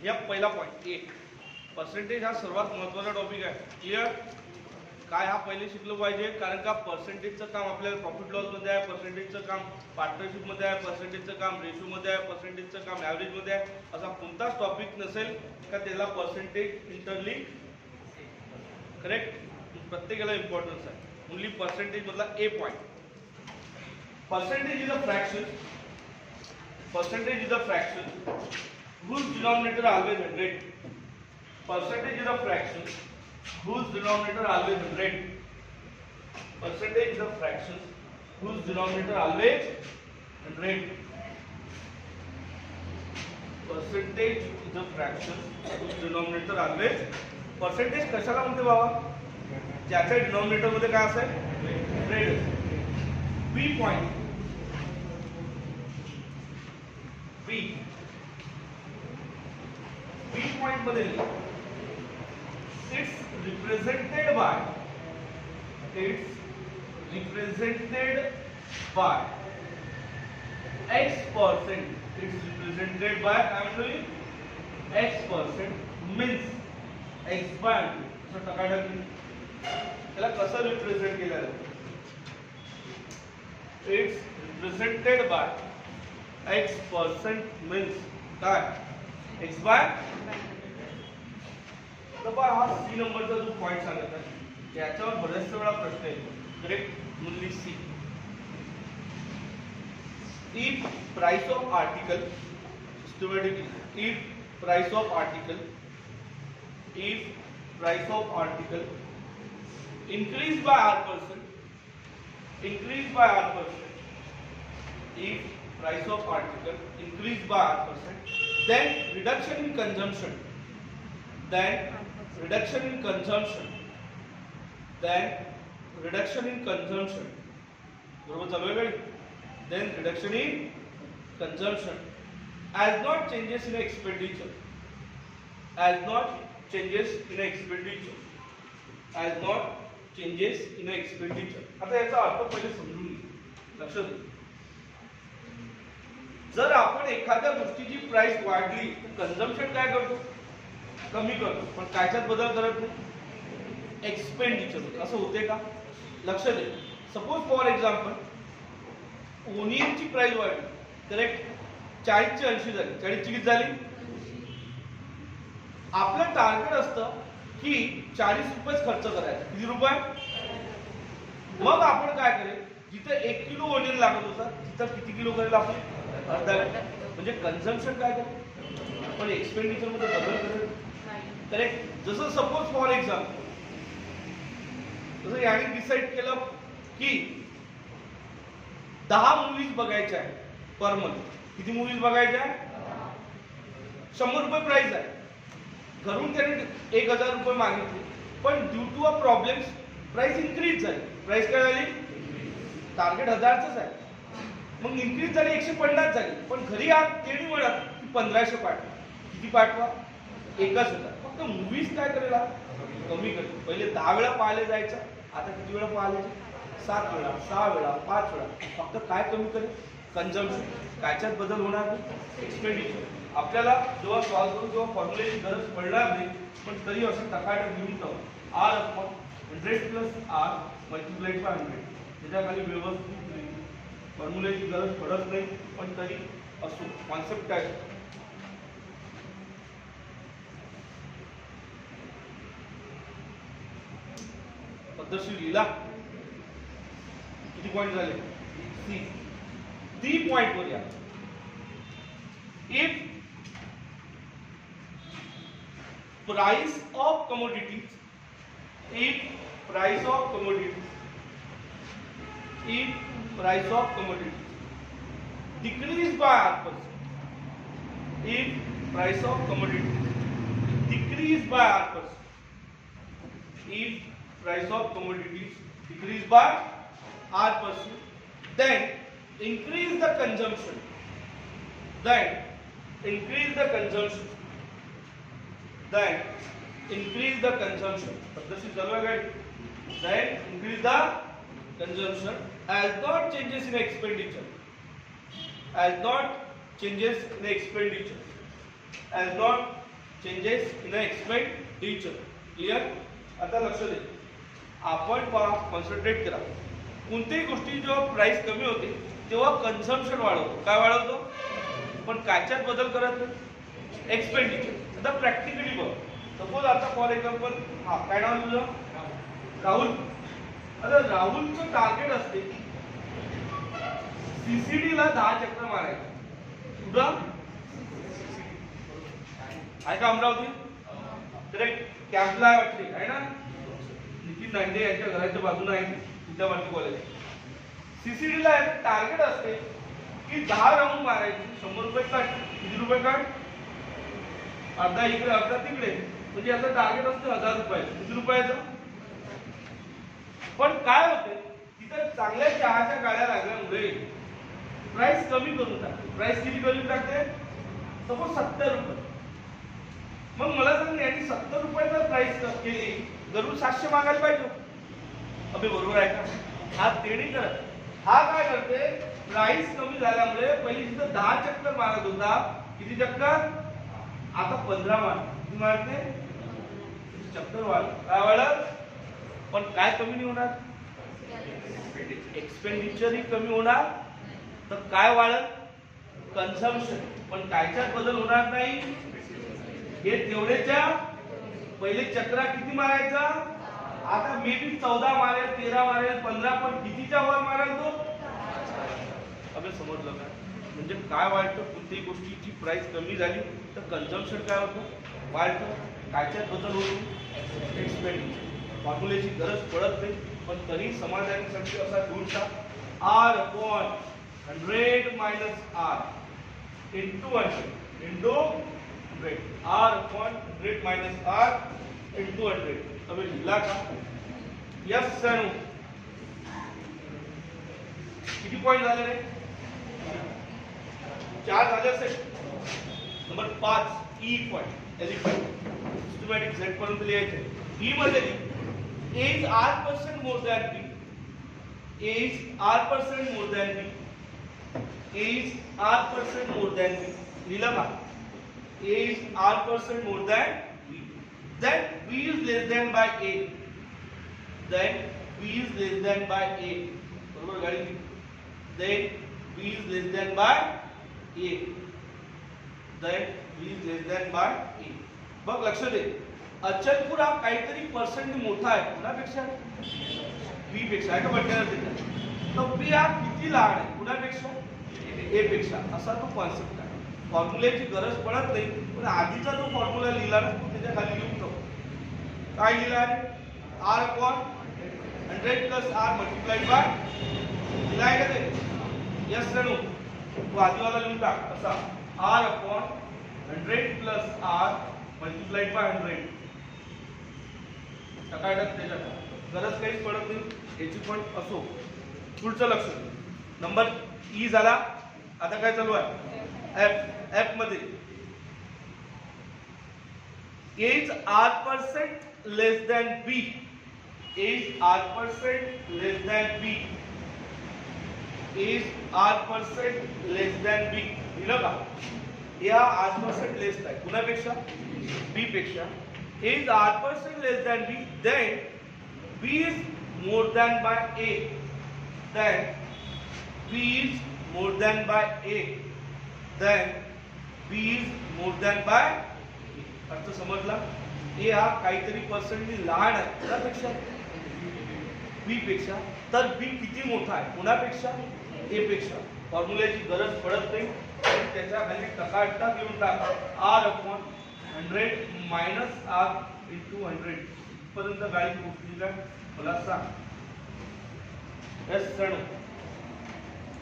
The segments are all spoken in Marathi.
या पहिला पॉईंट ए. पर्सेंटेज हा सर्वात महत्त्वाचा टॉपिक आहे. क्लिअर? काय हा पहिले शिकलो पाहिजे, कारण का पर्सेंटेजचं काम आपल्याला प्रॉफिट लॉसमध्ये आहे, पर्सेंटेजचं काम पार्टनरशिपमध्ये आहे, पर्सेंटेजचं काम रेशोमध्ये आहे, पर्सेंटेजचं काम ॲव्हरेजमध्ये आहे. असा कोणताच टॉपिक नसेल का त्याला पर्सेंटेज इंटरलिंक. करेक्ट? प्रत्येकाला इम्पॉर्टन्स आहे. ओनली पर्सेंटेज मधला a point. Percentage is a fraction. Percentage is a fraction whose denominator always 100. Percentage is a fraction whose denominator always 100. Percentage is a fraction whose denominator always 100. Percentage is a fraction whose denominator always. Percentage कशाला म्हणते बाबा? ज्याच्या डिनॉमिनेटर मध्ये काय असेल? 100. बी पॉइंट. बी पॉइंट मध्ये it's represented by x%. It's represented by actually x% means x by so टकाटक त्याला कसं रिप्रेझेंट केलं जातं? it's represented by x% means काय? x by हा सी नंबरचा जो पॉइंट सांगत आहे याच्यावर बरेचसे वेळा प्रश्न येतो. Correct? Only C. If price of article systematically if price of article increased by r%, if price of article increased by r%, then reduction in consumption, बरोबर चालू आहे का? then reduction in consumption as not changes in expenditure, as not changes in expenditure. आता याचा अर्थ पहिले समजून घ्या. लक्षात घ्या. जर आपण एखाद्या गोष्टीची प्राइस वाढली तर कंझम्पशन काय करतो? कमी करतो. पण कायच्यात बदल करत नाही? एक्सपेंडिचर. असं होते का? लक्ष दे. सपोज फॉर एक्झाम्पल ओनियनची प्राइस वाढली. करेक्ट? 40 ची 80 झाली. 40 ची किती झाली? आपलं टार्गेट असतं की 40 रुपये खर्च करायचा. किती रुपये? मग आपण काय करेल? जिथे 1 किलो ओनियन लागत होता तिथं किती किलो करेल आपण? अर्धा किलो. म्हणजे कंझम्पशन काय करेल? पण एक्सपेंडिचर मध्ये बदल करेल. करेक्ट? जसं सपोज फॉर एक्झाम्पल जसं याने डिसाइड केलं की 10 मूवीज बघायच्या आहे पर मंथ. किती मूवीज बघायच्या आहे? 100 रुपये प्राइस आहे. घरून त्याने 1000 रुपये मागितले, पण due to a problems price increase झाली. प्राइस काय झाली? टार्गेट 1000च आहे, मग इन्क्रीज झाली 150 झाली. पण घरी आज तेणी म्हणत की 1500 पाठवा. किती पाठवा? एकच होता. फक्त मूवीज काय करेल? कमी करेल. पहिले 10 वेळा पाहायला जायचं, आता किती वेळा पाहायला? 7 वेळा, 6 वेळा, 5 वेळा. फक्त काय कमी करेल? कंझम्पशन. कायच्यात बदल होणार नाही? एक्सपेंडिचर. आपल्याला जेव्हा सॉल्व्ह करू तेव्हा फॉर्म्युलेची गरज पडणार नाही, पण तरी असं टकाटक घेऊन जाऊ. r upon 100 plus r multiplied by 100. त्याच्या खाली व्यवस्थित फॉर्म्युलेची गरज पडत नाही, पण तरी असो कॉन्सेप्ट काय? पद्धतशीर लिहिला. किती पॉइंट झाले? सी. डी पॉइंट वर या. If price of commodities decrease by r%, if price of commodities decrease by r%, then increase the consumption. पद्धतशीर चालू आहे काय? then increase the consumption as not changes in expenditure, as not changes in expenditure, as not changes in expenditure. Clear. आता लक्ष दे, आपण कॉन्सन्ट्रेट करा. कोणत्याही गोष्टी जेव्हा प्राइस कमी होते तेव्हा कन्झम्पशन वाढवतो. काय वाढवतो? पण कायच्यात बदल करत नाही, एक्सपेंडिचर. आता प्रॅक्टिकली बघ. सपोज आता फॉर एक्झाम्पल, हा काय नाव तुझं? राहुल. आता राहुलचं टार्गेट असते सीसीडी ला 10 चक्कर मारायचं. कुठं आहे का? अमरावती. कॅम्पला वाटते आहे ना, नितीन दांडे यांच्या घराच्या बाजूला आहे विद्याभारती कॉलेज. सीसीडी ला टार्गेट असते की 10 राऊंड मारायची, 100 रुपये काढ. किती रुपये काढ? अर्धा इकडे अर्धा तिकडे, म्हणजे याचं टार्गेट असते 1000 रुपये. किती रुपयाचं? पण काय होते तिथं चांगल्या चहाच्या गाड्या लागल्यामुळे प्राइस कमी करून टाकते. प्राइस किती करून टाकते? सपोज 70 रुपये. मग मला सांग, यांनी 70 रुपयाचा प्राइस केली, जरूर 700 मागायला पाहिजे. अबे बरोबर आहे का? हा ते नाही करत. हा काय करते, प्राइस कमी झाल्यामुळे पहिले तिथं 10 चक्कर मारत होता. किती चक्कर? आता 15 मारते. चक्कर वाढ. काय वाढत? पण काय कमी नाही होणार? एक्सपेंडिचरही कमी होणार. तर काय वाढत? कन्झम्पशन. पण कायच्यात बदल होणार नाही. हे तेवढेच्या पहिले चक्रा किती मारायचा? आता मे बी 14 मारेल, 13 मारेल, 15, पण कितीच्या वर मारेल तो? अबे समजलं का? म्हणजे काय वाढतं? कोणत्याही गोष्टीची प्राइस कमी झाली तर कन्झम्पशन काय होतं? वाढतं. कायच्यात बदल होतो? एक्सपेंडिचर. फॉर्म्युलेची गरज पडत नाही, पण तरी समाधानासाठी असा rule R upon 100 minus R into 100 into 100. R upon 100 minus R into 100. अबे लिहिला का? Yes sir. किती पॉइंट झाले रे? 4 झाले असेल. Number 5 E point, elephant. Systematic Z पर्यंत लिहायचे. ई मध्ये is R% more than B. Is R% more than B. Is R% more than B. लिहिला का? Is R% more than B. Then B is less than by A. Then B is less than by A. बरोबर गाडी. Then B is less than by A. Then B is less than by A. बघ लक्ष दे. अचलपूर हा काहीतरी पर्सेंट मोठा आहे कुणापेक्षा? बी पेक्षा. आहे का? बटण्याला देतात. तर बी हा किती लहान आहे कुणापेक्षा? ए पेक्षा. असा तो कॉन्सेप्ट आहे. फॉर्म्युलेची गरज पडत नाही, पण आधीचा जो फॉर्म्युला लिहिला ना तो त्याच्या खाली लिहून ठेव. काय लिहिला आहे? R upon 100 plus R multiplied by. लिहिलाय का ते? यस रेणू. तो आधीवाला लिहून टाक असा. R upon 100 plus R multiplied by 100. काय टाक त्याच्यात? गरज काहीच पडत नाही याची, पण असो. पुढचं लक्ष. नंबर ई झाला. आता काय चालू आहे? एफ. एफ मध्ये is R% less than B. Is R% less than B. Is R% less than B. लिहिलं का? या R% लेस आहे कुणापेक्षा? B पेक्षा. Is R% less than B, then B is more than by A. Then B is more than by A. Then B is more than by A. अर्थ समजला? A हा काहीतरी पर्सेंटनी लहान आहे कुणापेक्षा? B पेक्षा. तर B किती मोठा आहे कुणापेक्षा? A पेक्षा. फॉर्म्युल्याची गरज पडत नाही, त्याच्या खाली टकाटक घेऊन टाका. R upon 100 minus R into 100. पर्यंत गाडी पोहोचली का? मला सांग. Yes sir.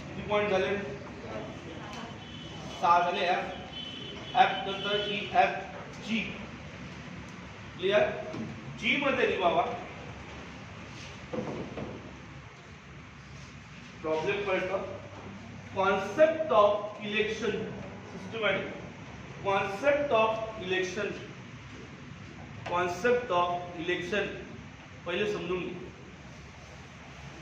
किती पॉइंट झाले? 6 झाले. एफ नंतर ई, एफ, जी. क्लिअर. जी मध्ये लिहावा. प्रॉब्लेम कळतं. Concept of election systematic. Concept of election. Concept of election पहिले समजून घे.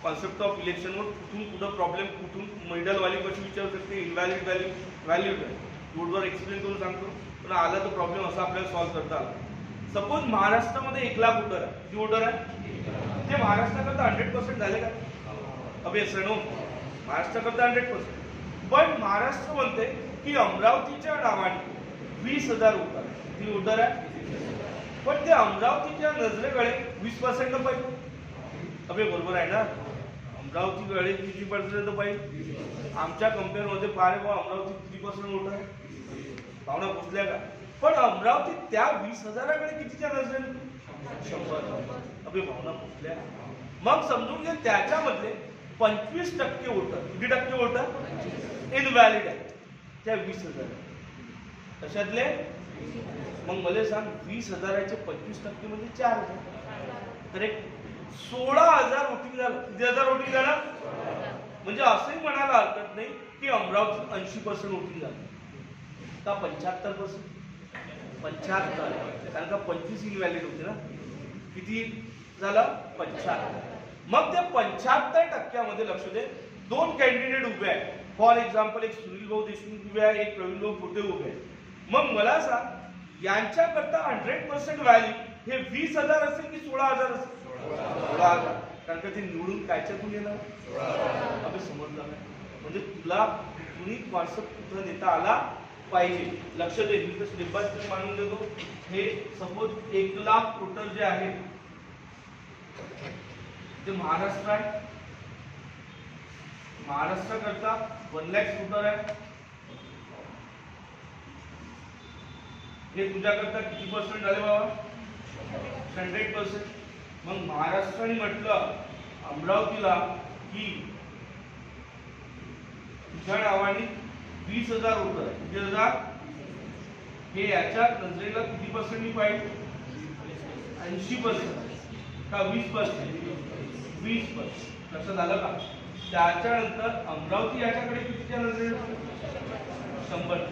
कॉन्सेप्ट ऑफ इलेक्शन वर कुठून कुठं प्रॉब्लेम, कुठून मिडल व्हॅल्यू कशी विचारू शकते, इनव्हॅलिड व्हॅल्यू, व्हॅल्यू बोर्डवर एक्सप्लेन करून सांगतो, पण आला तो प्रॉब्लेम असा आपल्याला सॉल्व्ह करता आला. सपोज महाराष्ट्रामध्ये 1 लाख वोटर आहे. किती वोटर आहे? ते महाराष्ट्राकरता 100% झाले का? अभे सणो, महाराष्ट्राकरता 100%. पण महाराष्ट्र म्हणते की अमरावतीच्या नावाने 20,000 वोटर आहे. किती वोटर आहे? पण ते अमरावतीच्या नजरेकडे 20% पाहिजे. अभे बरोबर आहे ना? अमरावतीकडे किती पर्सेंट पाहिजे? आमच्या कम्पेअरमध्ये पारे बा अमरावती किती पर्सेंट वोटर आहे? भावना पोचल्या का? पण अमरावती त्या 20,000कडे कितीच्या नजरेने? 100. अभे भावना पोचल्या. मग समजून घे त्याच्यामधले 25% वोटर, किती टक्के वोटर इनव्हॅलिड आहे त्या 20,000. कशातले? मग मला सांग, 20,000चे 25% म्हणजे 4,000. करेक्ट. 16,000 वोटिंग झालं. किती हजार वोटिंग झालं? म्हणजे असंही म्हणायला हरकत नाही की अमरावतीत 80% वोटिंग झालं का? 75%. 75, कारण का 25 इनव्हॅलिड होते ना. किती झालं? 75. मग त्या 75% लक्ष दे, 2 कॅन्डिडेट उभे आहेत. फॉर एक्झाम्पल एक सुनील भाऊ देशमुख उभे आहे, एक प्रवीण भाऊ पोटे उभे आहे. मग मला सांग, यांच्याकरता 100% व्हॅल्यू हे 20,000 असेल की 16,000 असेल? 16,000. कारण का ते निवडून कायच्यातून येणार? अभि समजलं नाही. म्हणजे तुला कुणी कॉन्सेप्ट कुठं नेता आला पाहिजे. लक्ष दे, मी तर स्टेप बाय स्टेप मानून देतो. हे सपोज 1 लाख वोटर जे आहे ते महाराष्ट्र आहे. महाराष्ट्राकरता 1 लाख वोटर आहे. हे तुझ्याकरता किती पर्सेंट झाले बाबा? 100%. मग महाराष्ट्राने म्हटलं अमरावतीला की तुझ्या नावाने 20,000 वोटर आहे. किती हजार? हे याच्या नजरेला किती पर्सेंट पाहिजे? 80% का 20%? 20%. लक्षात आलं का? त्याच्यानंतर अमरावती याच्याकडे कितीच्या नजरेला? 100.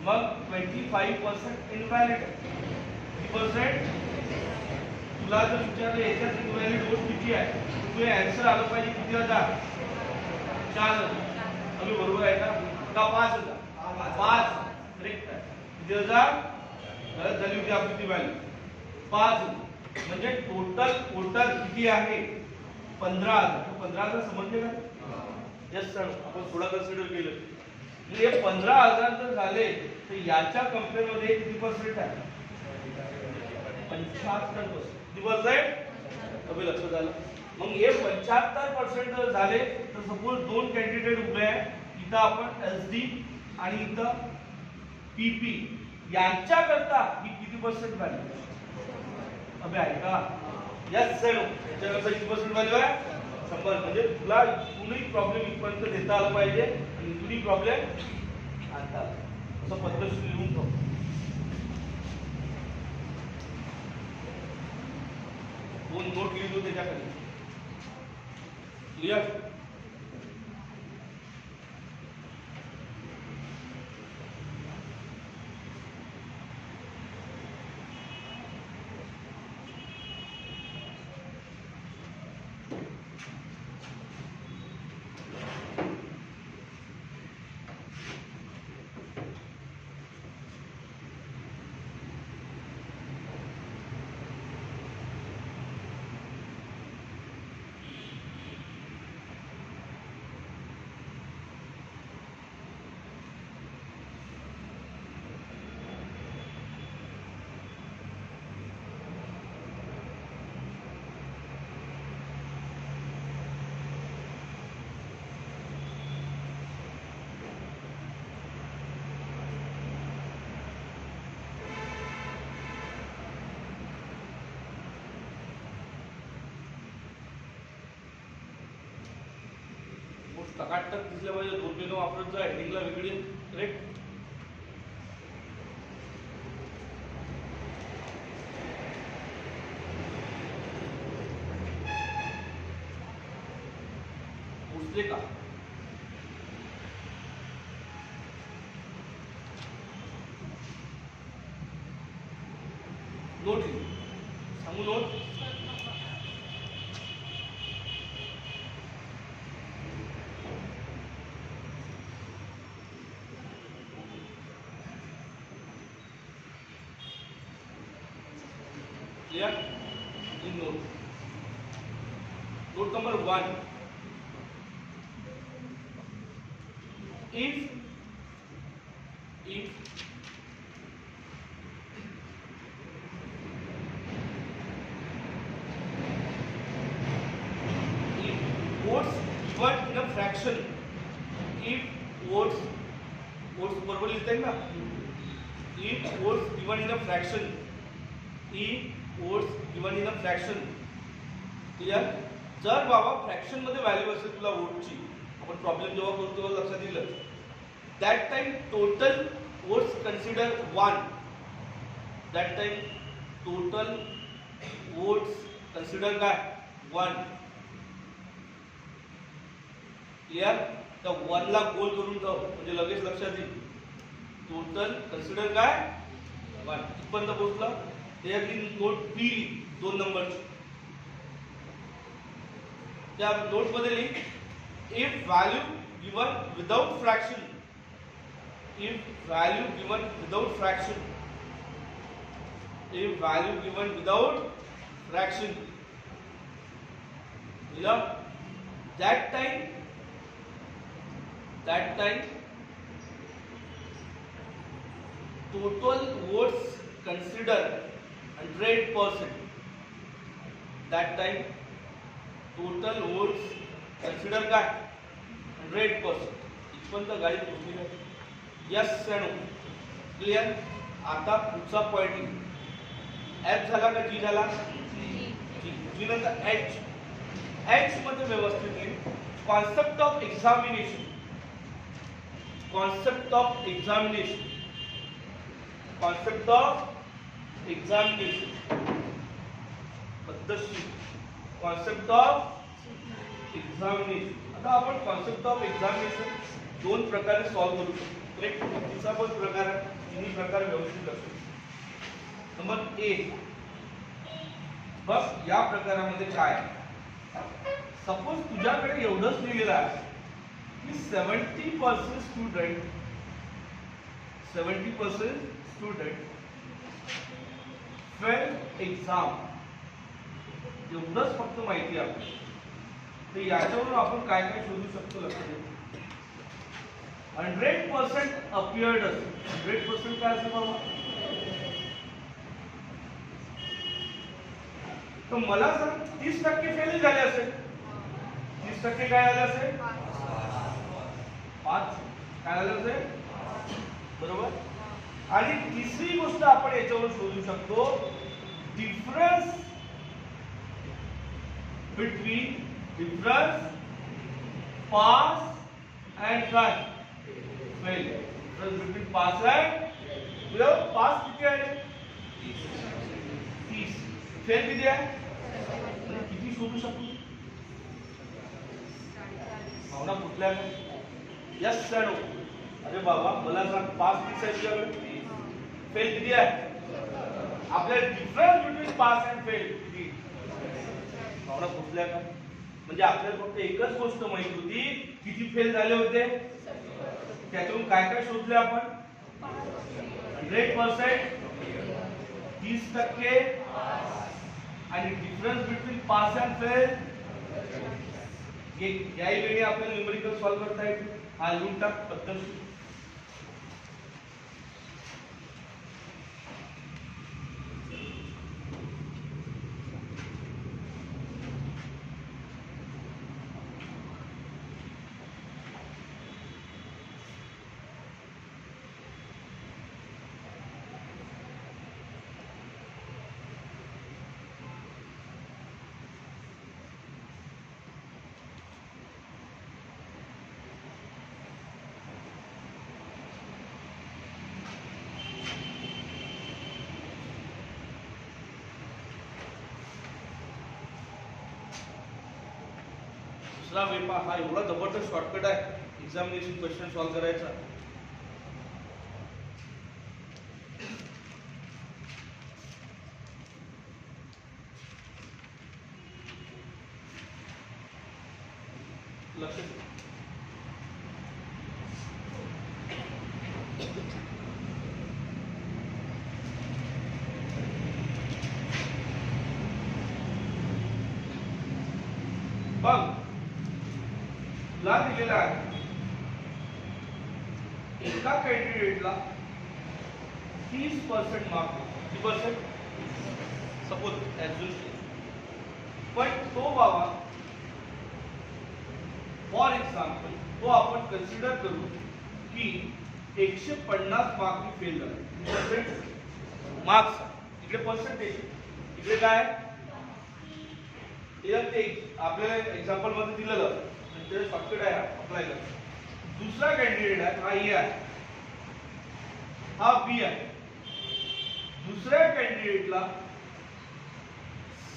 मग 25% इनव्हॅलिड. किती पर्सेंट? तुला जर विचारलं याच्यात इनव्हॅलिड वोट किती आहे, तुझे आन्सर आलं पाहिजे किती हजार? 4,000. अगदी बरोबर आहे का? 5,000? 5. करेक्ट आहे. किती हजार? गलत झाली होती आपली ती व्हॅल्यू. 5,000. म्हणजे टोटल वोटर किती आहे? 15,000. 15,000 समजले का? यस सर, आपण थोडा कन्सिडर केलं. म्हणजे 15,000 जर झाले तर याच्या कम्पेअर मध्ये किती पर्सेंट आहे? 75%. किती पर्सेंट? अभि लक्षात आलं. मग हे 75% जर झाले तर सपोज 2 कॅन्डिडेट उभे आहे. इथं आपण SD आणि इथं PP यांच्याकरता ही किती पर्सेंट व्हॅल्यू? अभि ऐका. यस सर, याच्याकरता किती पर्सेंट व्हॅल्यू आहे? 100. म्हणजे तुला कुणी प्रॉब्लेम इथपर्यंत देता आला पाहिजे आणि कुणी प्रॉब्लेम आणता आला. असं पद्धतशीर लिहून ठेव. 2 नोट लिहितो त्याच्याकडे. क्लियर? टकाटक दिसल्या पाहिजे. 2 पेन वापरत जा. हेडिंगला वेगळी. करेक्ट. पोचले का? नोट सांगू note. Clear? In note. Note number 1. If votes given in a fraction, if votes बरोबर लिहिता येईल ना, if votes given in a fraction, clear? जर बाबा फ्रॅक्शन मध्ये व्हॅल्यू असेल तुला वोटची, आपण प्रॉब्लेम जेव्हा करतो तेव्हा लक्षात दिलं, that time total votes consider 1, that time total votes consider काय 1. क्लियर? त्या 1 ला गोल करून जाऊ म्हणजे लगेच लक्षात येईल. टोटल कन्सिडर काय 1 इथपर्यंत पोहोचलं. त्याची नोट बी 2 नंबरची, त्या नोट मध्ये लिह, if value given without fraction, if value given without fraction, that time total votes consider 100%, that time total votes consider काय 100%. इथपर्यंत गाडी पोहोचली नाही. Yes no clear. आता पुढचा पॉइंट एफ झाला का जी झाला, जी नंतर एच मध्ये व्यवस्थित लिह. कॉन्सेप्ट ऑफ एग्जामिनेशन पद्धतशीर कॉन्सेप्ट ऑफ एक्झामिनेशन. आता आपण कॉन्सेप्ट ऑफ एक्झामिनेशन 2 प्रकारे सॉल्व करू शकतो. तिसरा पण प्रकार, तिन्ही प्रकार व्यवस्थित असतो. नंबर 1 बघ, या प्रकारामध्ये काय, सपोज तुझ्याकडे एवढंच लिहिलेलं आहे की 70% स्टुडंट फेल एक्झाम, एवढंच फक्त माहिती आहे. तर याच्यावरून आपण काय काय शोधू शकतो लक्षात ठेव. 100% appeared असेल. 100% काय असेल बाबा, तर मला सांग 30% फेल झाले असेल. 30% काय झाले असेल, 5 काय झाले असेल, बरोबर. आणि तिसरी गोष्ट आपण याच्यावर शोधू शकतो, डिफरन्स बिटवीन पास अँड काय fail. Between pass and pass किती आहे 30, फेल किती आहे, किती शोधू शकतो भावना कुठल्या. Yes sir no. अरे बाबा मला सांग, पास 30 आहे तुझ्याकडे, फेल किती आहे. आपल्याला difference between pass and fail किती भावना कुठल्या का. म्हणजे आपल्याला फक्त एकच गोष्ट माहित होती, किती फेल झाले होते. त्यातून काय काय शोधले आपण, 100%, 30% आणि difference between pass and fail. याही वेळी आपल्याला न्यूमेरिकल सॉल्व करता येईल. हा लिहून टाक पद्धतशीर. दुसरा वेपा हा एवढा जबरदस्त शॉर्टकट आहे एक्झामिनेशन क्वेश्चन सॉल्व करायचा. लक्ष तुला दिलेला आहे एका कॅन्डिडेटला 30% मार्क, किती पर्सेंट सपोज ऍज्युम, पण तो बाबा फॉर एक्झाम्पल तो आपण कन्सिडर करू की 150 मार्क फेल झाला, पर्सेंट मार्क्स, इकडे पर्सेंटेज, इकडे काय ते आपल्याला एक्झाम्पल मध्ये दिलेलं म्हणजे शॉर्टकट आहे अप्लाय करा. दुसरा कॅन्डिडेट आहे हा ए आहे, हा बी आहे. दुसऱ्या कॅन्डिडेटला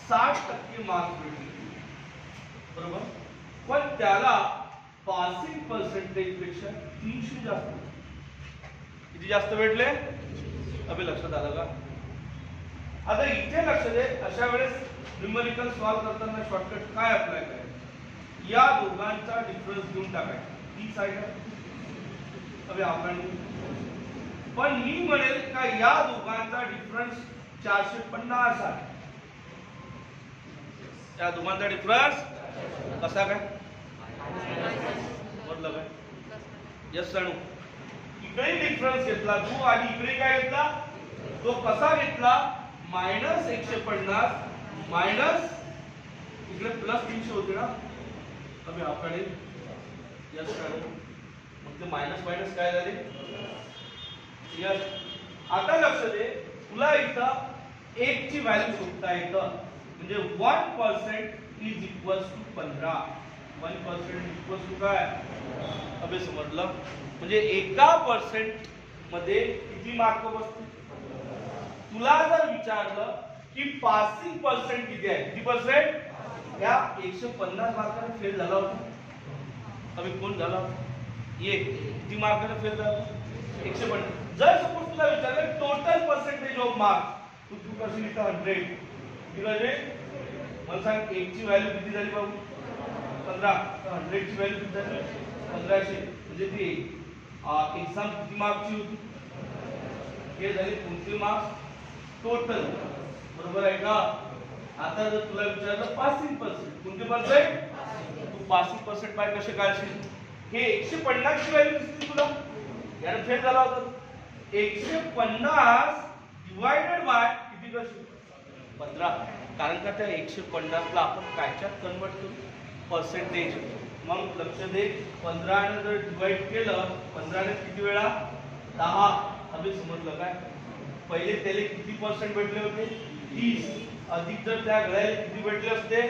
60% मार्क्स भेटले, बरोबर, पण त्याला पासिंग पर्सेंटेज पेक्षा 300 जास्त, किती जास्त भेटले अबे लक्षात आलं का? आता इथे लक्ष दे, अशा वेळेस न्यूमेरिकल सॉल्व करताना शॉर्टकट काय अप्लाय करायचं, या दोघांचा डिफरन्स घेऊन टाकायचा, ही साईड अबे आपण, पण मी म्हणेल का या दोघांचा डिफरन्स 450 आहे. या दोघांचा डिफरन्स कसा काय म्हटलं काय, यस सांगू, इकडे डिफरन्स घेतला तू आणि इकडे काय घेतला, तो कसा घेतला, -150 मायनस इकडे +300 होते ना, अबे आपकडे यस सांगू, मग ते मायनस मायनस काय झाले यस. आता लक्ष दे, तुला इथं 1 ची व्हॅल्यू शोधता येतं, म्हणजे 1% is equals to 15, 1% equals to काय अबे समजलं, म्हणजे एका पर्सेंट मध्ये किती मार्क बसतील. तुला जर विचारलं की पासिंग पर्सेंट किती आहे, किती पर्सेंट, या 150 मार्काने फेल झाला होता, अबे कोण झाला एक, किती मार्काने फेल झाला 150. जर सपोज तुला विचारलं टोटल पर्सेंटेज ऑफ मार्क्स, तू करशील इथं 100, किती झाले मला सांग, 1 ची व्हॅल्यू किती झाली बाबू 15, 100 ची व्हॅल्यू किती झाली 1500, म्हणजे ती एक्झाम किती मार्क्सची होती, हे झाले कोणते मार्क्स टोटल, बरोबर आहे का. आता जर तुला विचारलं पासिंग पर्सेंट, कोणते पर्सेंट, तू पासिंग पर्सेंट बाय कसे काढशील, हे 150 ची व्हॅल्यू दिसली तुला, याने फेल झाला होता, 150 डिवायडेड बाय किती करशील 15, कारण का त्या 150 ला आपण कायच्यात कन्वर्ट करू, पर्सेंटेज. मग लक्ष दे, 15 ने जर डिवाइड केलं, 15 ने किती वेळा 10, अबे समजलं काय, पहिले त्याला किती पर्सेंट भेटले होते 30, अधिक जर त्या घड्याला किती भेटले असते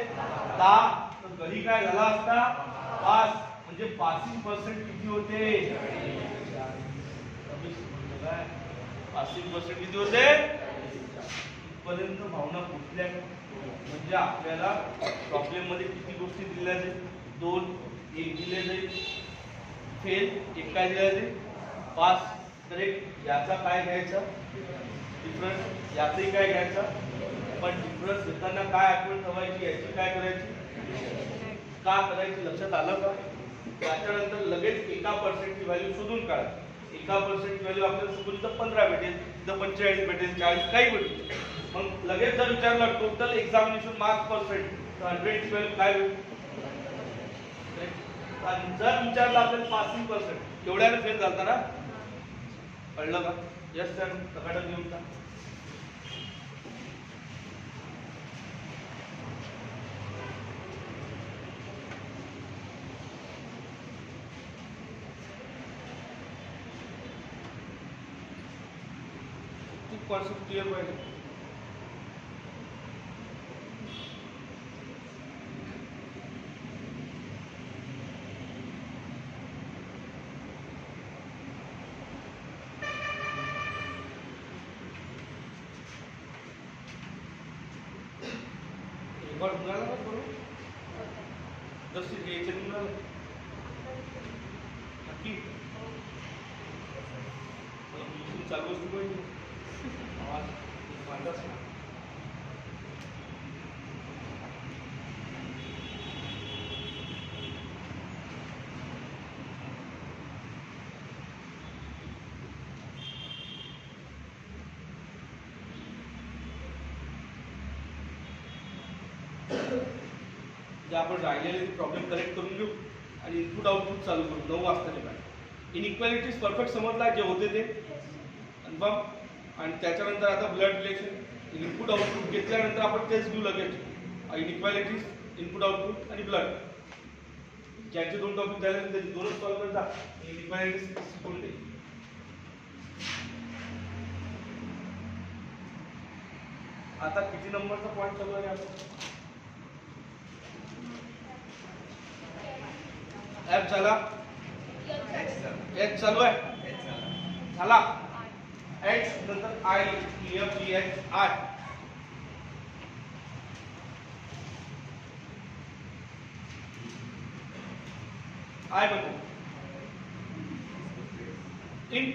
10, तर घडी काय झाला असता 5, म्हणजे पासिंग पर्सेंट किती होते, अबे समजलं काय, पासिंग पर्सेंट किती होते, पर्यंत भावना पोहोचल्या. म्हणजे आपल्याला प्रॉब्लेम मध्ये किती गोष्टी दिल्या जाईल, 2, 1 दिले जाईल, फेल 1 काय दिले जाईल, पास, तर एक याचा काय घ्यायचा डिफरन्स, याचंही काय घ्यायचा, पण डिफरन्स घेताना काय आठवण ठेवायची, याची काय करायची, का करायची, लक्षात आलं का. त्याच्यानंतर लगेच एका पर्सेंटची व्हॅल्यू शोधून काढा, एका पर्सेंटची व्हॅल्यू आपल्याला सपोज 15 भेटेल, तिथं 45 भेटेल, 40 काही भेटेल. मग लगेच जर विचारलं टोटल एक्झामिनेशन मार्क्स पर्सेंट, तर 100 ची व्हॅल्यू काय होईल, आणि जर विचारलं आपल्याला पासिंग पर्सेंट, एवढ्याने फेल झालता ना, कळलं का, यस सर, टकाटक घेऊन जा. कॉन्सेप्ट क्लियर पाहिजे. रेकॉर्ड मिळाला का बरोबर, जशी घ्यायचं मिळालं नक्की, मला बिलकुल चालू असतो पाहिजे आवाज वाढलाच ना. जे आपण राहिलेले प्रॉब्लेम करेक्ट करून घेऊ. आणि इनपुट आउटपुट चालू करू 9 वाजताचे पॅटर्न. इनइक्वॅलिटीज परफेक्ट समजला जे होते ते कन्फर्म. आणि त्याच्यानंतर आता ब्लड रिलेशन इनपुट आउटपुट घेतल्यानंतर आपण तेच घेऊ लगेच. इनइक्वॅलिटीज, इनपुट आउटपुट आणि ब्लड, ज्यांचे 2 टॉपिक झाले त्याचे 2च सॉल्व्ह करता. इनइक्वॅलिटीज शिकून दे. आता किती नंबरचा पॉईंट चालू आहे आपण? एफ झाला, एच चालू आहे झाला. एच नंतर I, F, G, H, I. I बनतो in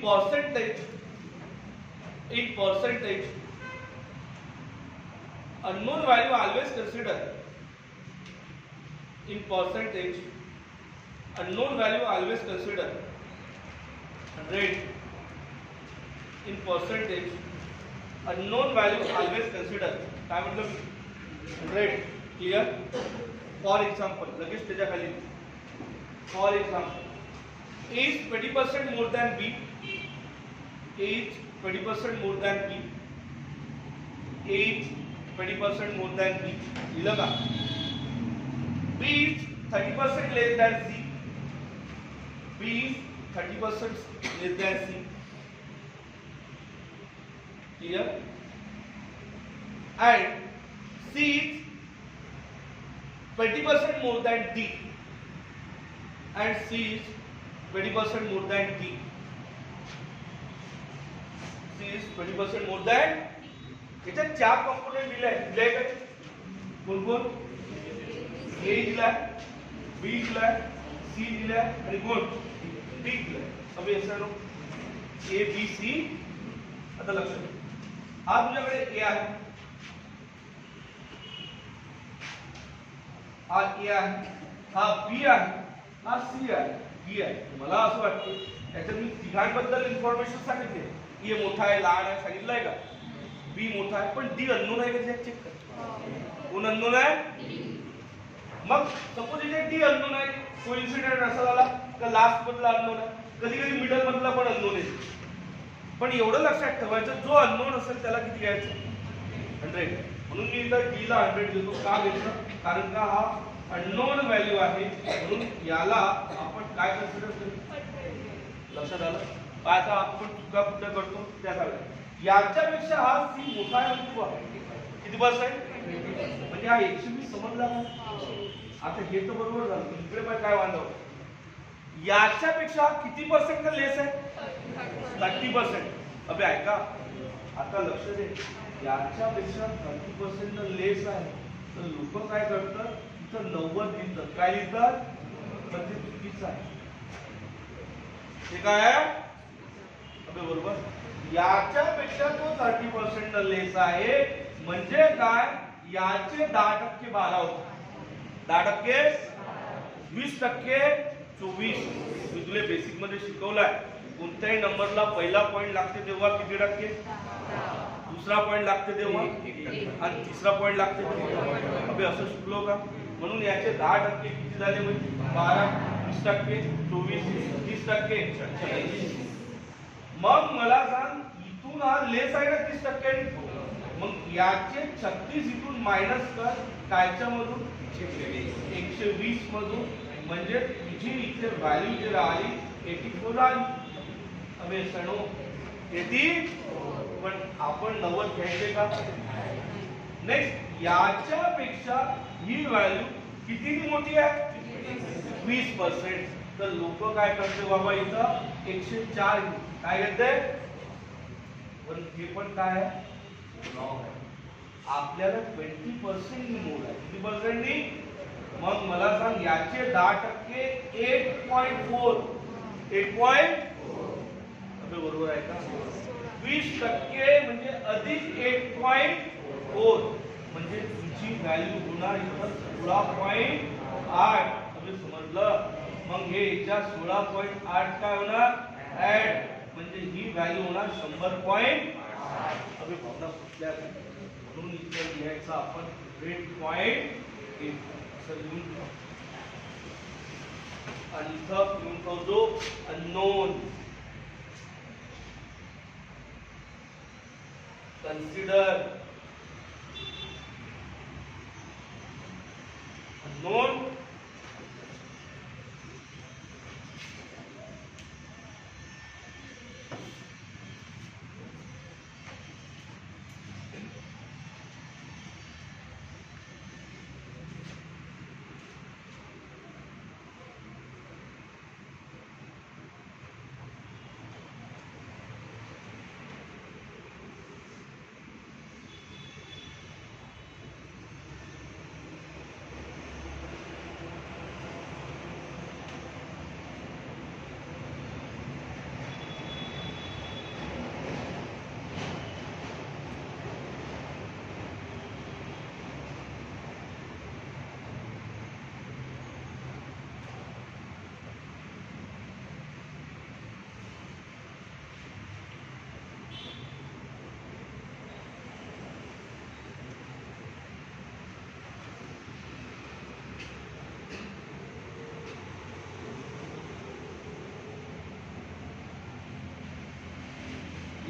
percentage. Unknown value always consider. In percentage, unknown value always consider 100. In percentage, unknown value always consider. काय म्हटलं मी? 100. Clear? For example, लगेच त्याच्या खाली. For example, is 20% more than B? Is 20% more than B? Is 20% more than B. लिहिलं का? B is 30% less than C. B is 30% less than C. Clear? And C is 20% more than D. And C is 20% more than D. C is 20% more than. याच्यात 4 कंपोनेंट दिले का? कोण कोण? ए दिलाय, बी दिलाय, सी दिलाय आणि कोण? डी दिलाय. अभी ऐसा नो ए बी सी. आता लक्ष दे, हा तुझ्याकडे ए आहे, हा ए आहे, हा बी आहे, हा सी आहे, डी आहे. मला असं वाटतं याच्यात मी तिघांबद्दल इन्फॉर्मेशन सांगितले. ए मोठा आहे, लहान आहे सांगितलंय का? बी मोठा आहे, पण डी अननोन आहे का? चेक कर. कोण अननोन आहे? मग सपोज इथे डी अननोन आहे, कोइन्सिडेंट असा झाला का लास्ट मधला अननोन आहे, कधी कधी मिडल मधला पण अननोन आहे. पण एवढं लक्षात ठेवायचं, जो अननोन असेल त्याला किती घ्यायचं? 100. म्हणून मी इथं डी ला 100 घेतो. का घेतलं? कारण का हा अननोन व्हॅल्यू आहे, म्हणून याला आपण काय कन्सिडर करू? लक्षात आलं? आता आपण चुका कुठे करतो त्या झाल्या. याच्यापेक्षा हा सी मोठा आहे म्हणजे किती पर्सेंट? म्हणजे हा 120 समजला का? आता हे तर बरोबर झालं. इकडे पण काय बांधव? याच्यापेक्षा किती पर्सेंट का लेस आहे? 30%. अबे ऐका, आता लक्ष दे, याच्यापेक्षा 30% लेस आहे तर लोक काय करतात? इथं 90 लिहितात. काय लिहितात? पण ते चुकीचं आहे. ते काय आहे? अबे बरोबर, याच्यापेक्षा तो 30% लेस आहे म्हणजे काय? याचे 10% 12 होते, 10% 20%, 24. मी तुला बेसिक मध्ये शिकवलाय, कोणत्याही नंबरला पहिला पॉइंट लागते तेव्हा किती टक्के, दुसरा पॉइंट लागते तेव्हा आणि तिसरा पॉइंट लागते तेव्हा. अबे असं शिकलो का? म्हणून याचे 10% किती झाले? म्हणजे 12, 20%, 24, 30%. मग मला सांग, इथून हा लेस आहे ना 30%. मग याचे 36 इथून मायनस कर, कायच्या मधून? 120 मधून. म्हणजे तुझी इथे व्हॅल्यू जी राहिली 84 आली. अबे सणो 80, पण आपण 90 घ्यायचे का? नेक्स्ट, याच्यापेक्षा ही व्हॅल्यू किती मोठी आहे? 20%. तर लोक काय करते बाबा, इथं 104 काय घेते? पण हे पण काय आहे? रॉंग आहे. आपल्याला 20% मोड आहे. किती पर्सेंटनी? मग मला सांग, याचे 10% 8.4. 8.4 बरोबर आहे का? 20% म्हणजे अधिक 8.4 म्हणजे तुझी व्हॅल्यू होणार इथं 16.8. समजलं? मग हे याच्या 16.8 काय होणार? ऍड, म्हणजे ही व्हॅल्यू होणार 100.8. अबे भावना कुठल्या? म्हणून इथे लिहायचं आपण 8.8 असं लिहून. आणि इथं लिहून ठेवतो अननोन. Consider unknown.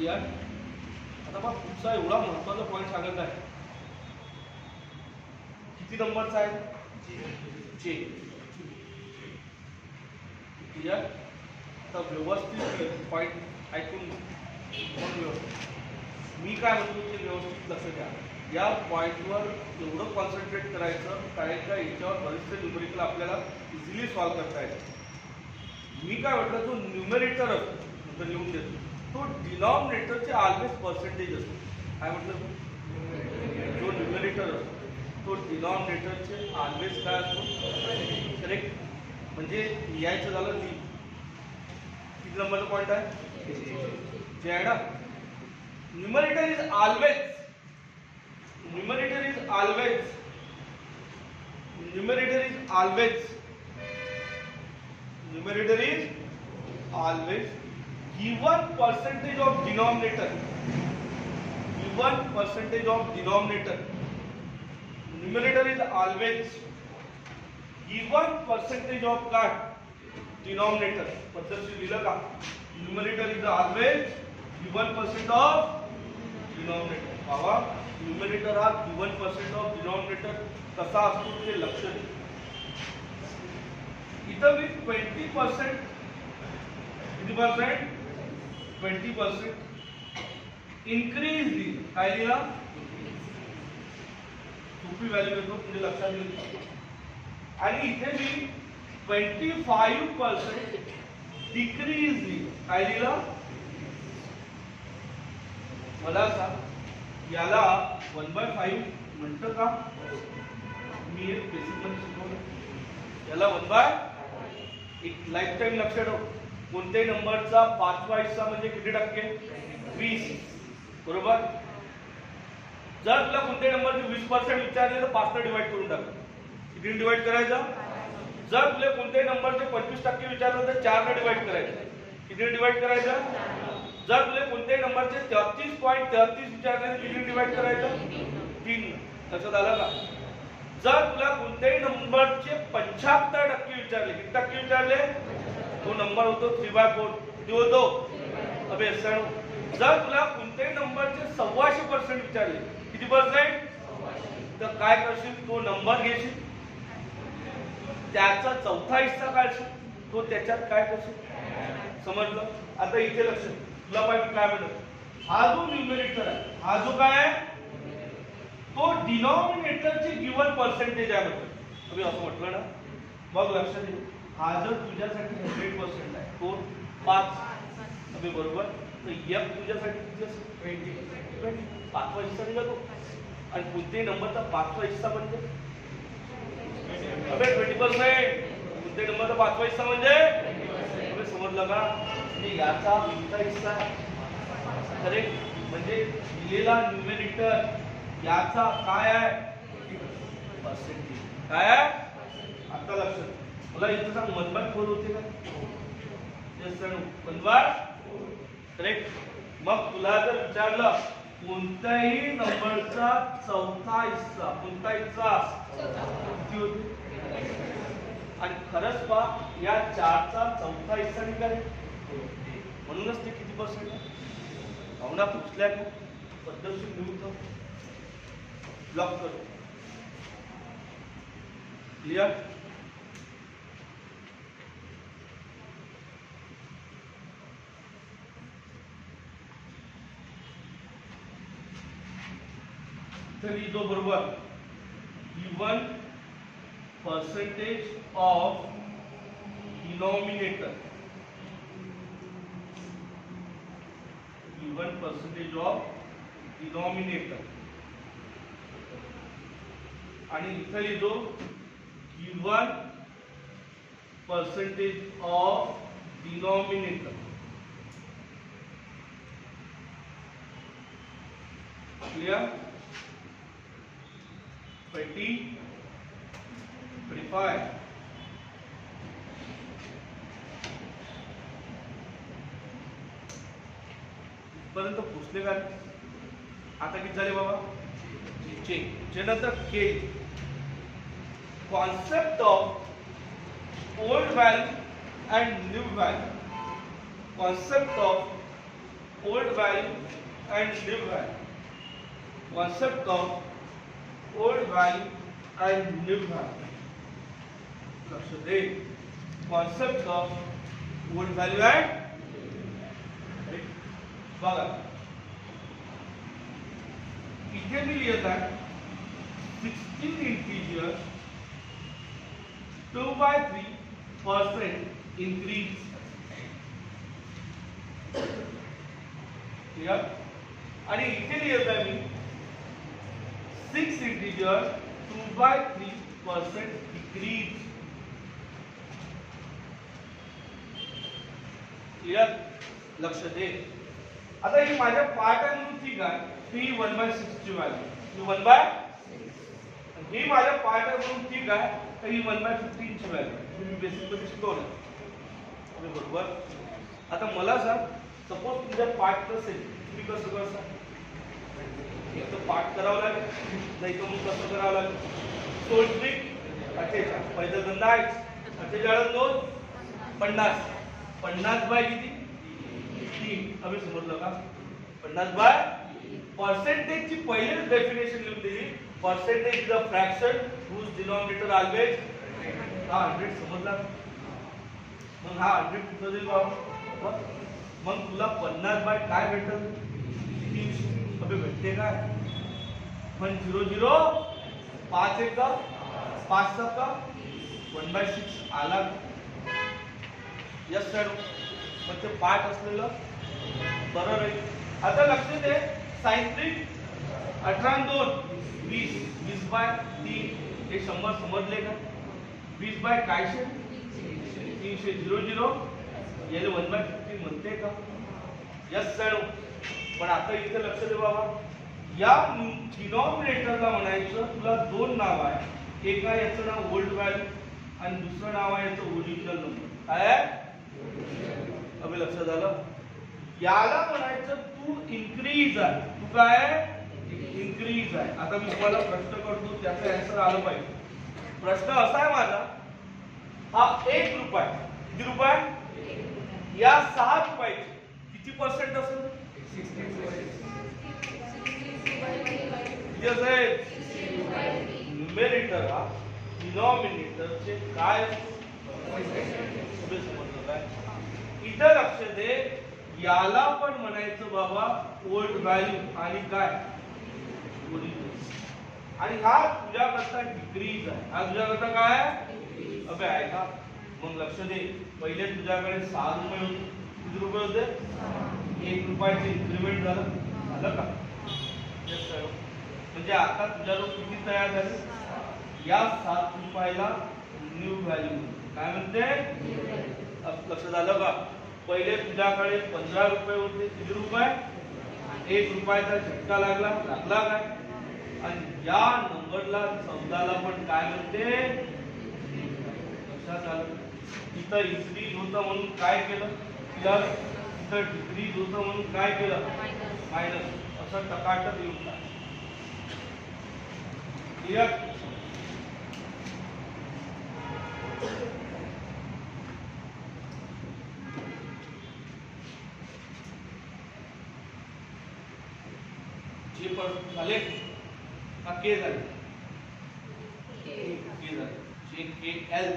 यार आता बघ पुढचा एवढा महत्वाचा पॉईंट सांगत आहे. किती नंबरचा आहे? जे. क्लिअर? आता व्यवस्थित पॉईंट ऐकून मी काय म्हणतो ते व्यवस्थित लक्ष द्या. या पॉईंटवर एवढं कॉन्सन्ट्रेट करायचं कारण का याच्यावर बरेचसे न्यूमेरिकल आपल्याला इझिली सॉल्व्ह करता येतं. मी काय म्हटलं जो न्यूमेरेटर असतो लिहून देतो तो डिनॉमिनेटरचे ऑलवेज पर्सेंटेज असतो. काय म्हटलं? जो न्यूमेरेटर असतो तो डिनॉमिनेटरचे ऑलवेज काय असतो? करेक्ट. म्हणजे लिहायचं झालं ली. किती नंबरचा पॉईंट आहे? जे आहे ना. Numerator is always numerator is always numerator is always numerator is always given percentage of denominator numerator is always given percentage of denominator. पद्धतशीर लिहिलं का? numerator is always given percent of denominator. बाबा numerator हा given percent of denominator कसा असतो ते लक्ष द्या. इथं मी 20% किती पर्सेंट? 20% इन्क्रीज दिली. काय दिला? सोपी व्हॅल्यू येतो म्हणजे लक्षात येईल. आणि इथे मी 25% डिक्रीज दिली. काय दिलं? मला सांग याला 1/5 म्हणतं का? मी एक बेसिक मध्ये शिकवलं. याला 1/, एक लाईफ टाईम लक्षात ठेव. कोणत्याही नंबरचा 5वा हिस्सा म्हणजे किती टक्के? 20. बरोबर. जर तुला कोणत्याही नंबरचे 20% विचारले तर 5 ने डिवाइड करून टाक. किती डिवाइड करायचं? जर तुला कोणत्याही नंबरचे 25% विचारले तर 4 ने डिवाइड करायचं. किती डिवाइड करायचं? जर तुला कोणत्याही नंबरचे 33.33 विचारले तर किती डिवाइड करायचं? 3. लक्षात आलं का? जर तुला कोणत्याही नंबरचे 75% विचारले, किती टक्के विचारले? तो नंबर होतो 3/4. किती होतो? अबे सण. जर तुला कोणत्याही नंबरचे 125% विचारले, किती पर्सेंट? तर काय करशील? तो नंबर घेशील, त्याचा चौथा हिस्सा काढशील, तो त्याच्यात काय करशील? समजलं? आता इथे लक्ष. तुला पाहिजे काय म्हणत? हा जो न्यूमेरेटर आहे हा जो काय आहे तो डिनॉमिनेटरची गिवन पर्सेंटेज आहे म्हणतो. अबे असं म्हटलं ना. मग लक्षात ठेव हा जर तुझ्यासाठी 100% आहे तो 5. अबे बरोबर. तर F तुझ्यासाठी किती असेल? 20. 5वा हिस्सा निघतो. आणि कोणत्याही नंबरचा 5वा हिस्सा म्हणजे अबे 20%. कोणत्याही नंबरचा 5वा हिस्सा म्हणजे अबे समजलं का? म्हणजे याचा 20वा हिस्सा करेक्ट. म्हणजे दिलेला न्यूमेरेटर याचा काय आहे? पर्सेंटेज. काय आहे? आता लक्षात. मला इथं सांग 1/4 होते का? Yes sir 1/4. करेक्ट. मग तुला जर विचारलं कोणत्याही नंबरचा चौथा हिस्सा, कोणता हिस्सा किती होते? आणि खरंच पहा या 4चा चौथा हिस्सा निघाले, म्हणूनच ते किती पर्सेंट आहे. भावना पुसल्या का पद्धतशीर लिहून ब्लॉक करू. क्लिअर. तर लिहितो बरोबर. Given percentage of denominator, given percentage of denominator, आणि इथे लिहितो given percentage of denominator. clear. 20 25 पर्यंत पुसले का. आता किती झाले बाबा. चे नंतर K. Concept of old value and new value. Concept of old value and new value. Concept of old value and new value. लक्ष दे. Concept of old value and बघा इथे मी लिहित आहे 16 इंटिजर्स 2/3% इंक्रीज. क्लियर. आणि इथे लिहित आहे मी 6 इंटिजर्स 2/3% डिक्रीज. क्लियर. लक्ष दे. आता ही माझ्या पार्ट आहे म्हणून ठीक आहे. ही 1/6 ची व्हॅल्यू, ही 1/6. ही माझ्या पार्ट आहे म्हणून ठीक आहे. तर ही 1/15 ची व्हॅल्यू तुम्ही बेसिक मध्ये शिकवलं बरोबर. आता मला सांग, सपोज तुझ्या पार्ट असेल, तुम्ही कसं करता. एक तर पार्ट करावं लागेल, नाही तर मग कसं करावं लागेल. सोल ट्रिक 48 पहिलं गंधा आहे 48 2 50. 50 बाय किती 3. अभि समजलं का. 50 बाय पर्सेंटेज ची पहिलेच डेफिनेशन लिहून दिली. Percentage is a fraction whose denominator always. हा 100 समजला. मग हा 100 कुठं देईल बाबा. मग तुला 50 बाय काय भेटल 300. अबे भेटते काय. पण 0 0 5 1 5 7 1/6 आला. Yes sir. पण ते पार्ट असलेलं बरं राहील. आता लक्ष दे. सायंत्रिक 18 2 20. 20 बाय 3 हे 100 समजले का. 20 बाय काय 300 0 0 याला 1/15 म्हणते का. Yes sir. पण आता इथे लक्ष दे बाबा. या डिनॉमिनेटरला म्हणायचं तुला 2 नाव आहे. एक आहे याचं नाव ओल्ड व्हॅल्यू आणि दुसरं नाव आहे याचं ओरिजिनल नंबर. काय आहे. अबे लक्षात झालं. याला म्हणायचं तू इन्क्रीज आहे. तू काय इन्क्रीज आहे. आता मी तुम्हाला प्रश्न करतो, त्याचा आन्सर आलं पाहिजे. प्रश्न असा आहे माझा. हा 1 रुपया किती रुपये. या 6 रुपयाचे किती पर्सेंट असेल. न्यूमेरेटर हा डिनॉमिनेटरचे काय समजलं काय. इथं लक्ष दे. याला पण म्हणायचं बाबा ओल्ड व्हॅल्यू आणि काय ओरिजिनल. आणि हा तुझ्याकरता डिक्रीज आहे. हा तुझ्याकरता काय आहे. अबे आहे का. मग लक्ष दे. पहिले तुझ्याकडे 6 रुपये होते. किती रुपये होते. 1 रुपयाचे इन्क्रीमेंट झालं का. म्हणजे आता तुझ्याजवळ किती तयार झाले. या 7 रुपयाला न्यू व्हॅल्यू काय म्हणते. लक्ष झालं का. पहिले तुझ्याकडे 15 रुपये होते. किती रुपये. 1 रुपयाचा झटका लागला काय. आणि या नंबरला 14ला पण काय म्हणते. लक्षात आलं. इथं इन्क्रीज होतं म्हणून काय केलं प्लस. इथं डिक्रीज होतं म्हणून काय केलं मायनस. असं टकाटक येऊन टाक. क्लिअर. जे पर झाले हा के झाले के झाले जे के एल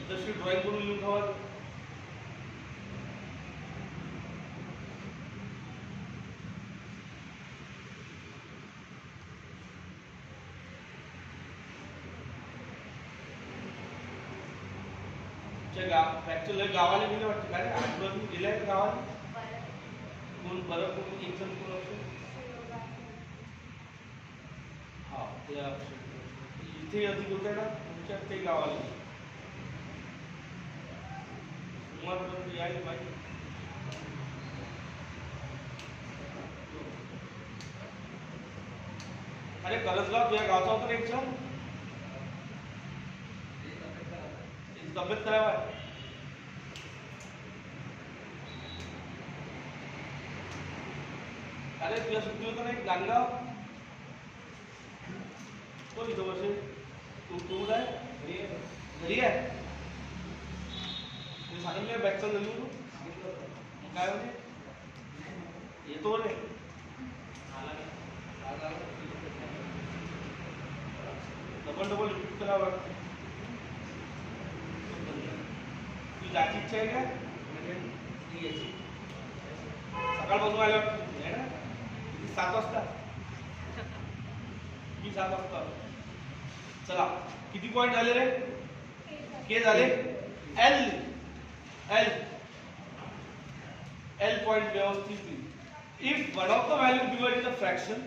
तशी ड्रॉइंग करून लिहून ठेवा. फ्रॅक्चर गावाला गेले वाटतं काय आजूबाजून गेलाय का गावाला कोण बरं कोण एक जण कोण असेल हा ते इथे अधिक होत आहे ना तुमच्या ते गावाला सोमवारपर्यंत यायला पाहिजे. अरे करंजगाव तुझ्या गावचा होता रे एक जण तब्येत खराब आहे. अरे तुझ्या सुट्टी होतं ना एक गाणगाव तो इथं बसेल तू आहे घरी आहे मी सांगितलं बॅगचा घरी तू काय म्हणजे येतो रे डबल रिपीट करावं लागतं. तू जायची इच्छा आहे का सकाळपासून आल्या आहे ना 7 वाजता मी 7 वाजता. चला किती पॉइंट झाले रे के झाले एल एल एल पॉइंट व्यवस्थित. If one of the value given in the fraction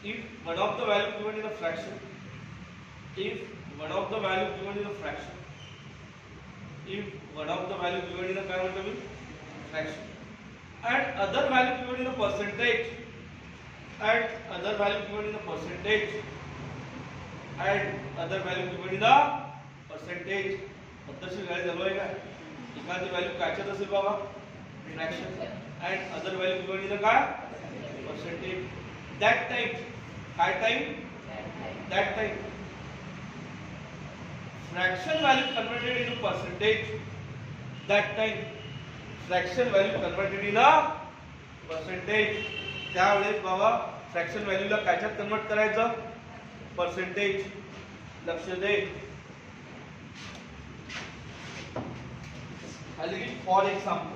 if one of the value given in the fraction if one of the value given in the fraction if one of the value given in the काय म्हणतो मी fraction and other value given in the percentage and other value given in the percentage and other value given in the percentage पद्धतशीर काय झालं आहे का एखादी व्हॅल्यू कायच्यात असेल बाबा fraction and other value given in the काय percentage that time काय time that time fraction value converted into percentage that time fraction value converted in a percentage त्यावेळेस बाबा फ्रॅक्शन व्हॅल्यूला कायच्यात कन्वर्ट करायचं पर्सेंटेज. लक्ष दे खाली फॉर एक्झाम्पल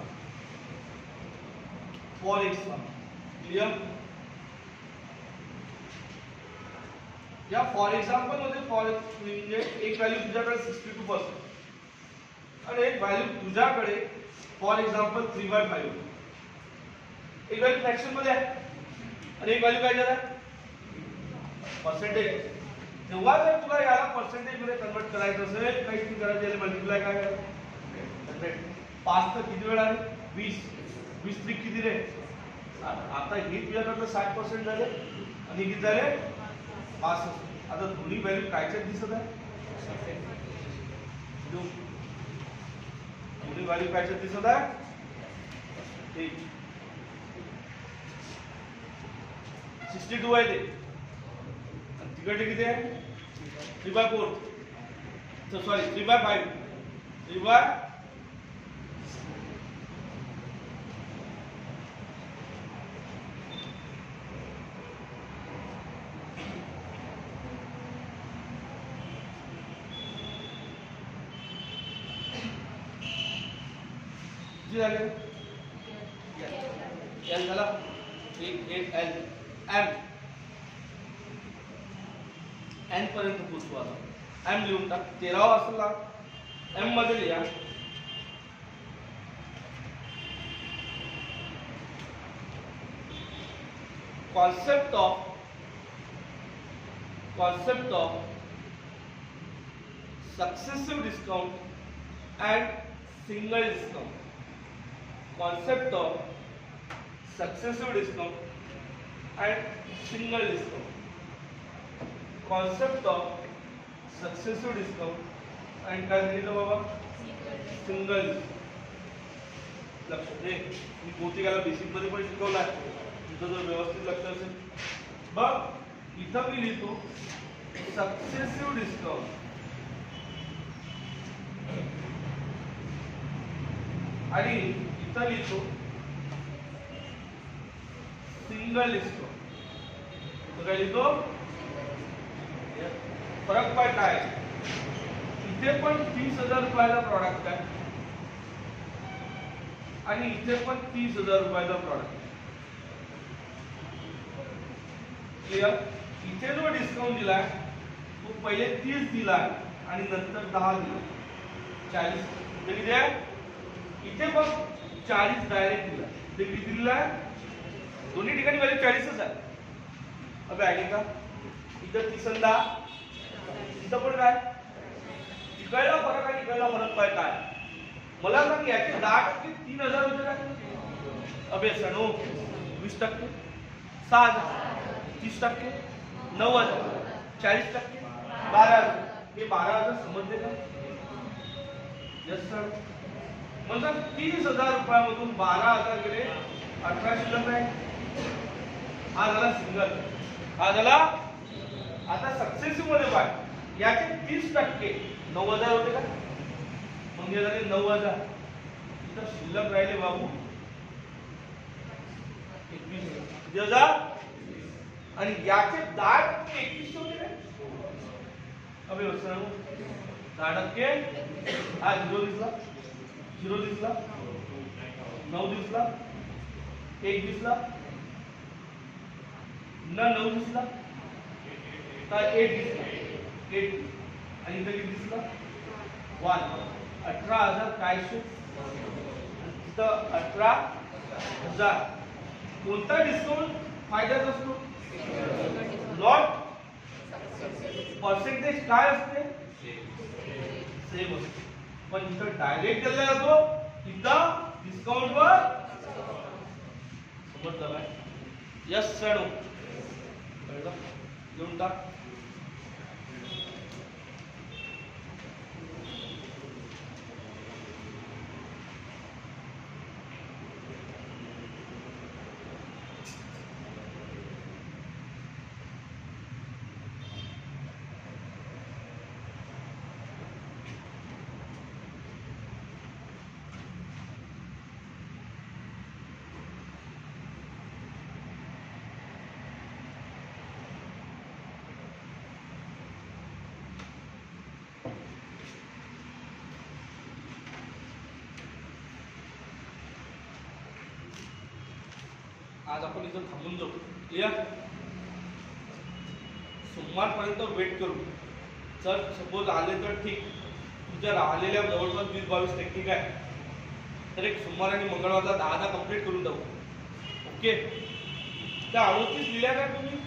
क्लियर या फॉर एक्झाम्पल मध्ये म्हणजे एक व्हॅल्यू तुझ्याकडे 62% आणि एक व्हॅल्यू तुझ्याकडे फॉर एक्झाम्पल 3/5 एक व्हॅल्यू फ्रॅक्शन मध्ये आहे आणि एक व्हॅल्यू काय झाला पर्सेंटेज. तेव्हा जर तुला याला पर्सेंटेज मध्ये कन्वर्ट करायचं असेल काही तुम्ही करायचं याला मल्टिप्लाय काय करायचं 5 तर किती वेळ आहे 20 त्रिक किती रे आता हे तुझ्याकडे 60% झाले आणि किती झाले 5. आता दोन्ही व्हॅल्यू कायच्यात दिसत आहे दोन्ही व्हॅल्यू कायच्यात दिसत आहे 62 आहे ते आणि तिकडे किती आहे 3/4 सॉरी 3/5 झाले एल झाला एक एल एम एन पर्यंत पोहोचू. आता एम लिहून टाक 13 असला एम मध्ये लिहा concept of successive discount and single discount. Concept of successive discount and single discount. Concept of successive discount आणि काय सांगितलं बाबा सिंगल. लक्षात दे मी बहुतेकाला बेसिक मध्ये पण शिकवला आहे, तुमचं जर व्यवस्थित लक्ष असेल. बघ इथं मी लिहितो सक्सेसिव्ह डिस्काउंट आणि इथं लिहितो सिंगल डिस्काउंट. तो काय लिहितो फरक पण काय, इथे पण 30,000 रुपयाचा प्रॉडक्ट आहे आणि इथे पण 30,000 रुपयाचा प्रॉडक्ट. क्लिअर. इथे जो डिस्काउंट दिलाय तो पहिले 30 दिला आणि नंतर 10 दिला, 40. किती आहे इथे बघ 40 डायरेक्ट दिला. ते किती दिला दोन्ही ठिकाणी व्हॅल्यू 40च आहे. अबे आहे का इथं 30 10, इथं पण काय इकडला फरक आहे, इकडला फरक काय मला सांग. याचे 10% 3,000 होते काय. अबे सणो 20%, 6,000, 30%, 9,000, 40%, 12,000. हे 12,000 समजले का. Yes sir. म्हणजे 30,000 रुपयामधून 12,000 गेले, 18 शिल्लक आहे. हा झाला सिंगल, हा झाला. आता सक्सेसिव्ह मध्ये पाय याचे 30% 9,000 होते का, मग हे झाले 9,000. इथं शिल्लक राहिले बाबू 21,000 आणि याचे 10% 21 होते काय. अबे 10% हा 0 दिसला, 0 दिसला, 9 दिसला, 1 दिसला ना, 9 दिसला तर 8 दिसला, 8 आणि इथं किती दिसला 1. 18,000 काय तिथं 18,000. कोणता डिस्काउंट फायद्यात असतो. लॉट पर्सेंटेज काय असते सेम असते, पण इथं डायरेक्ट दिला जातो, इथं डिस्काउंट वर. समजलं काय. यस सर कळलं. घेऊन टाक. आज आपण इथं थांबून जाऊ. क्लिअर. सोमवारपर्यंत वेट करू. जर सपोज आले तर ठीक, तुमच्या राहिलेल्या जवळपास 20-22 टेक्निक आहे, तर एक सोमवार आणि मंगळवारला 10 कंप्लीट करून जाऊ. ओके. त्या 38 लिहिल्या काय तुम्ही,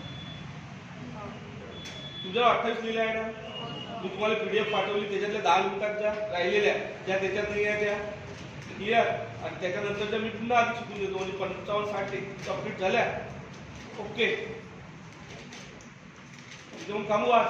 तुझ्या 28 लिहिल्या आहे ना. मी तुम्हाला PDF पाठवली, त्याच्यातल्या 10 मिनिटांच्या राहिलेल्या ज्या त्याच्यात नाही आहे त्या. क्लिअर. आणि त्याच्यानंतर मी पुन्हा आधी शिकून देतो, म्हणजे 55-60 कंप्लीट झाल्या. ओके. जाऊन कामू आज.